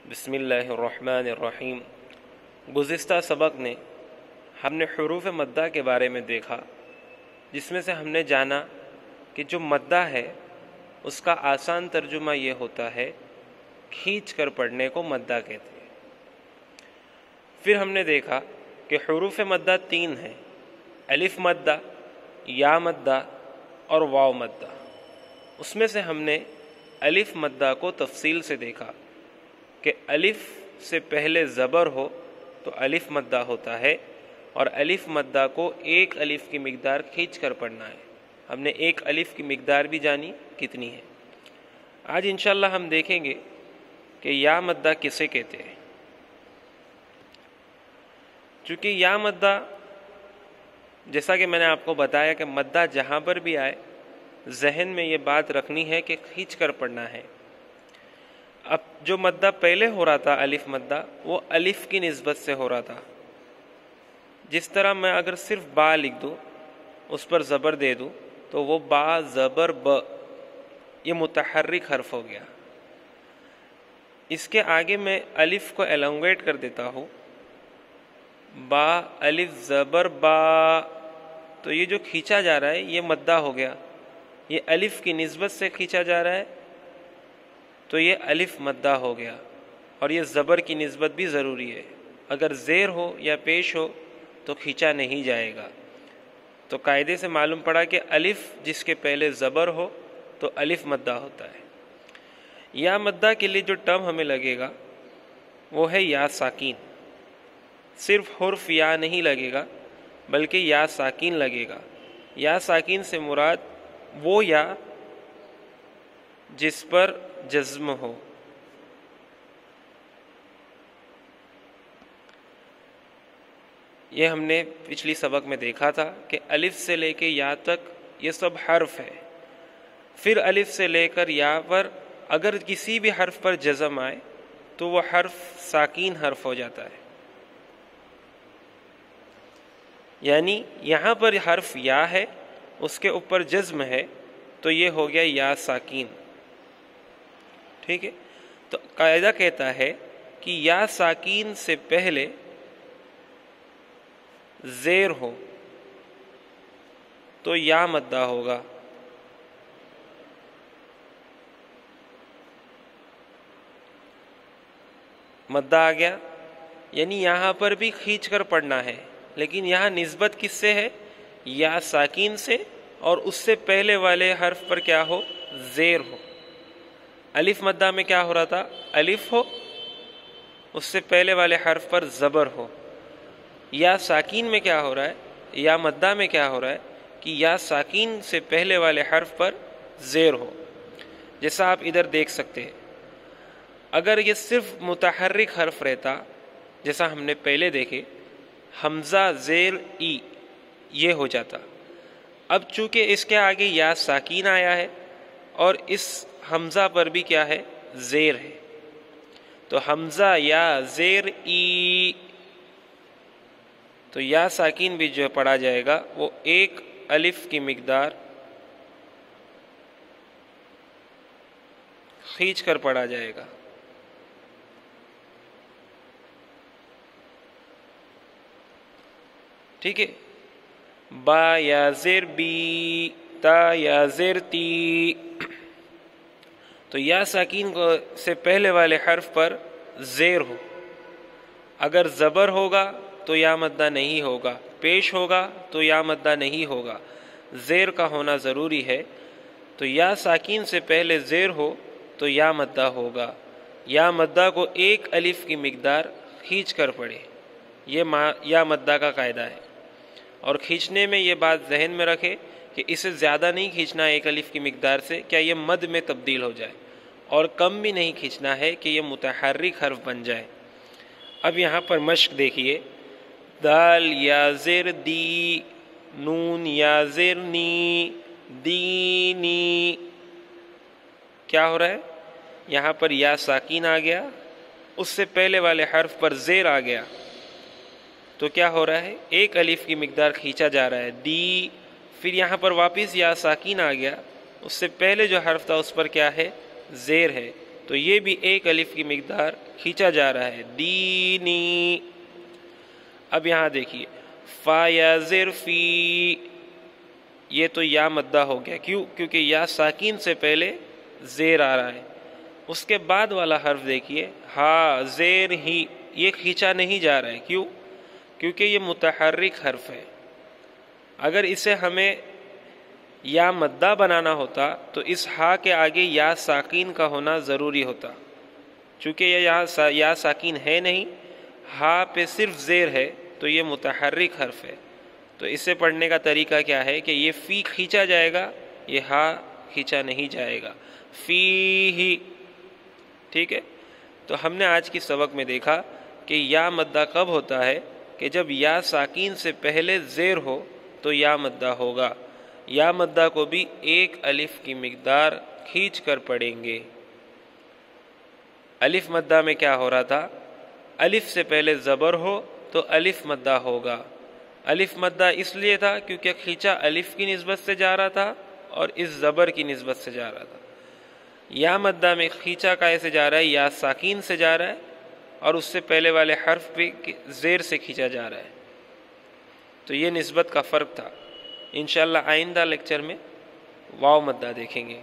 بسم اللہ الرحمن الرحیم۔ گزشتہ سبق نے ہم نے حروف مدہ کے بارے میں دیکھا، جس میں سے ہم نے جانا کہ جو مدہ ہے اس کا آسان ترجمہ یہ ہوتا ہے کھینچ کر پڑھنے کو مدہ کہتے ہیں۔ پھر ہم نے دیکھا کہ حروف مدہ تین ہیں: الف مدہ، یا مدہ اور واو مدہ۔ اس میں سے ہم نے الف مدہ کو تفصیل سے دیکھا کہ الف سے پہلے زبر ہو تو الف مدہ ہوتا ہے، اور الف مدہ کو ایک الف کی مقدار کھینچ کر پڑھنا ہے۔ ہم نے ایک الف کی مقدار بھی جانی کتنی ہے۔ آج انشاءاللہ ہم دیکھیں گے کہ یا مدہ کسے کہتے ہیں۔ چونکہ یا مدہ، جیسا کہ میں نے آپ کو بتایا کہ مدہ جہاں پر بھی آئے ذہن میں یہ بات رکھنی ہے کہ کھینچ کر پڑھنا ہے۔ اب جو مدہ پہلے ہو رہا تھا الف مدہ، وہ الف کی نسبت سے ہو رہا تھا۔ جس طرح میں اگر صرف با لکھ دوں، اس پر زبر دے دوں، تو وہ با زبر ب، یہ متحرک حرف ہو گیا۔ اس کے آگے میں الف کو ایلونگیٹ کر دیتا ہوں، با الف زبر با، تو یہ جو کھینچا جا رہا ہے یہ مدہ ہو گیا۔ یہ الف کی نسبت سے کھینچا جا رہا ہے تو یہ الف مدہ ہو گیا، اور یہ زبر کی نسبت بھی ضروری ہے۔ اگر زیر ہو یا پیش ہو تو کھینچا نہیں جائے گا۔ تو قاعدے سے معلوم پڑا کہ الف جس کے پہلے زبر ہو تو الف مدہ ہوتا ہے۔ یا مدہ کے لیے جو ٹرم ہمیں لگے گا وہ ہے یا ساکین۔ صرف حرف یا نہیں لگے گا بلکہ یا ساکین لگے گا۔ یا ساکین سے مراد وہ یا جس پر جزم ہو۔ یہ ہم نے پچھلی سبق میں دیکھا تھا کہ الف سے لے کے یا تک یہ سب حرف ہے۔ پھر الف سے لے کر یا پر اگر کسی بھی حرف پر جزم آئے تو وہ حرف ساکین حرف ہو جاتا ہے۔ یعنی یہاں پر حرف یا ہے، اس کے اوپر جزم ہے، تو یہ ہو گیا یا ساکین۔ ٹھیک ہے، تو قاعدہ کہتا ہے کہ یا ساکین سے پہلے زیر ہو تو یا مدہ ہوگا۔ مدہ آ گیا، یعنی یہاں پر بھی کھینچ کر پڑھنا ہے، لیکن یہاں نسبت کس سے ہے؟ یا ساکین سے، اور اس سے پہلے والے حرف پر کیا ہو؟ زیر ہو۔ الف مدہ میں کیا ہو رہا تھا؟ الف ہو، اس سے پہلے والے حرف پر زبر ہو۔ یا ساکین میں کیا ہو رہا ہے؟ یا مدہ میں کیا ہو رہا ہے کہ یا ساکین سے پہلے والے حرف پر زیر ہو۔ جیسا آپ ادھر دیکھ سکتے ہیں، اگر یہ صرف متحرک حرف رہتا جیسا ہم نے پہلے دیکھے، حمزہ زیر ای، یہ ہو جاتا۔ اب چونکہ اس کے آگے یا ساکین آیا ہے اور اس حمزہ پر بھی کیا ہے؟ زیر ہے، تو حمزہ یا زیر ای، تو یا ساکین بھی جو پڑھا جائے گا وہ ایک الف کی مقدار کھینچ کر پڑھا جائے گا۔ ٹھیک ہے، با یا زیر بی، تا یا زیر تی، تو یا ساکین کو سے پہلے والے حرف پر زیر ہو۔ اگر زبر ہوگا تو یا مدہ نہیں ہوگا، پیش ہوگا تو یا مدہ نہیں ہوگا، زیر کا ہونا ضروری ہے۔ تو یا ساکین سے پہلے زیر ہو تو یا مدہ ہوگا۔ یا مدہ کو ایک الف کی مقدار کھینچ کر پڑھے، یہ یا مدہ کا قاعدہ ہے۔ اور کھینچنے میں یہ بات ذہن میں رکھے کہ اسے زیادہ نہیں کھینچنا ایک الف کی مقدار سے، کیا یہ مد میں تبدیل ہو جائے، اور کم بھی نہیں کھینچنا ہے کہ یہ متحرک حرف بن جائے۔ اب یہاں پر مشق دیکھیے، دال یا زیر دی، نون یا زیر نی، دینی، کیا ہو رہا ہے؟ یہاں پر یا ساکین آ گیا، اس سے پہلے والے حرف پر زیر آ گیا، تو کیا ہو رہا ہے؟ ایک الف کی مقدار کھینچا جا رہا ہے، دی۔ پھر یہاں پر واپس یا ساکین آ گیا، اس سے پہلے جو حرف تھا اس پر کیا ہے؟ زیر ہے، تو یہ بھی ایک الف کی مقدار کھینچا جا رہا ہے، دینی۔ اب یہاں دیکھیے فا یا زر فی، یہ تو یا مدہ ہو گیا، کیوں؟ کیونکہ یا ساکین سے پہلے زیر آ رہا ہے۔ اس کے بعد والا حرف دیکھیے ہا زیر ہی، یہ کھینچا نہیں جا رہا ہے، کیوں؟ کیونکہ یہ متحرک حرف ہے۔ اگر اسے ہمیں یا مدہ بنانا ہوتا تو اس ہا کے آگے یا ساکین کا ہونا ضروری ہوتا، چونکہ یہ یہاں یا ساکین ہے نہیں، ہا پہ صرف زیر ہے، تو یہ متحرک حرف ہے۔ تو اسے پڑھنے کا طریقہ کیا ہے کہ یہ فی کھینچا جائے گا، یہ ہا کھینچا نہیں جائے گا، فی ہی، ٹھیک ہے؟ تو ہم نے آج کی سبق میں دیکھا کہ یا مدہ کب ہوتا ہے کہ جب یا ساکین سے پہلے زیر ہو تو یا مدہ ہوگا۔ یا مدہ کو بھی ایک الف کی مقدار کھینچ کر پڑھیں گے۔ الف مدہ میں کیا ہو رہا تھا؟ الف سے پہلے زبر ہو تو الف مدہ ہوگا۔ الف مدہ اس لیے تھا کیونکہ کھینچا الف کی نسبت سے جا رہا تھا اور اس زبر کی نسبت سے جا رہا تھا۔ یا مدہ میں کھینچا کیسے جا رہا ہے؟ یا ساکین سے جا رہا ہے اور اس سے پہلے والے حرف پہ زیر سے کھینچا جا رہا ہے۔ تو یہ نسبت کا فرق تھا۔ انشاءاللہ آئندہ لیکچر میں واو مدہ دیکھیں گے۔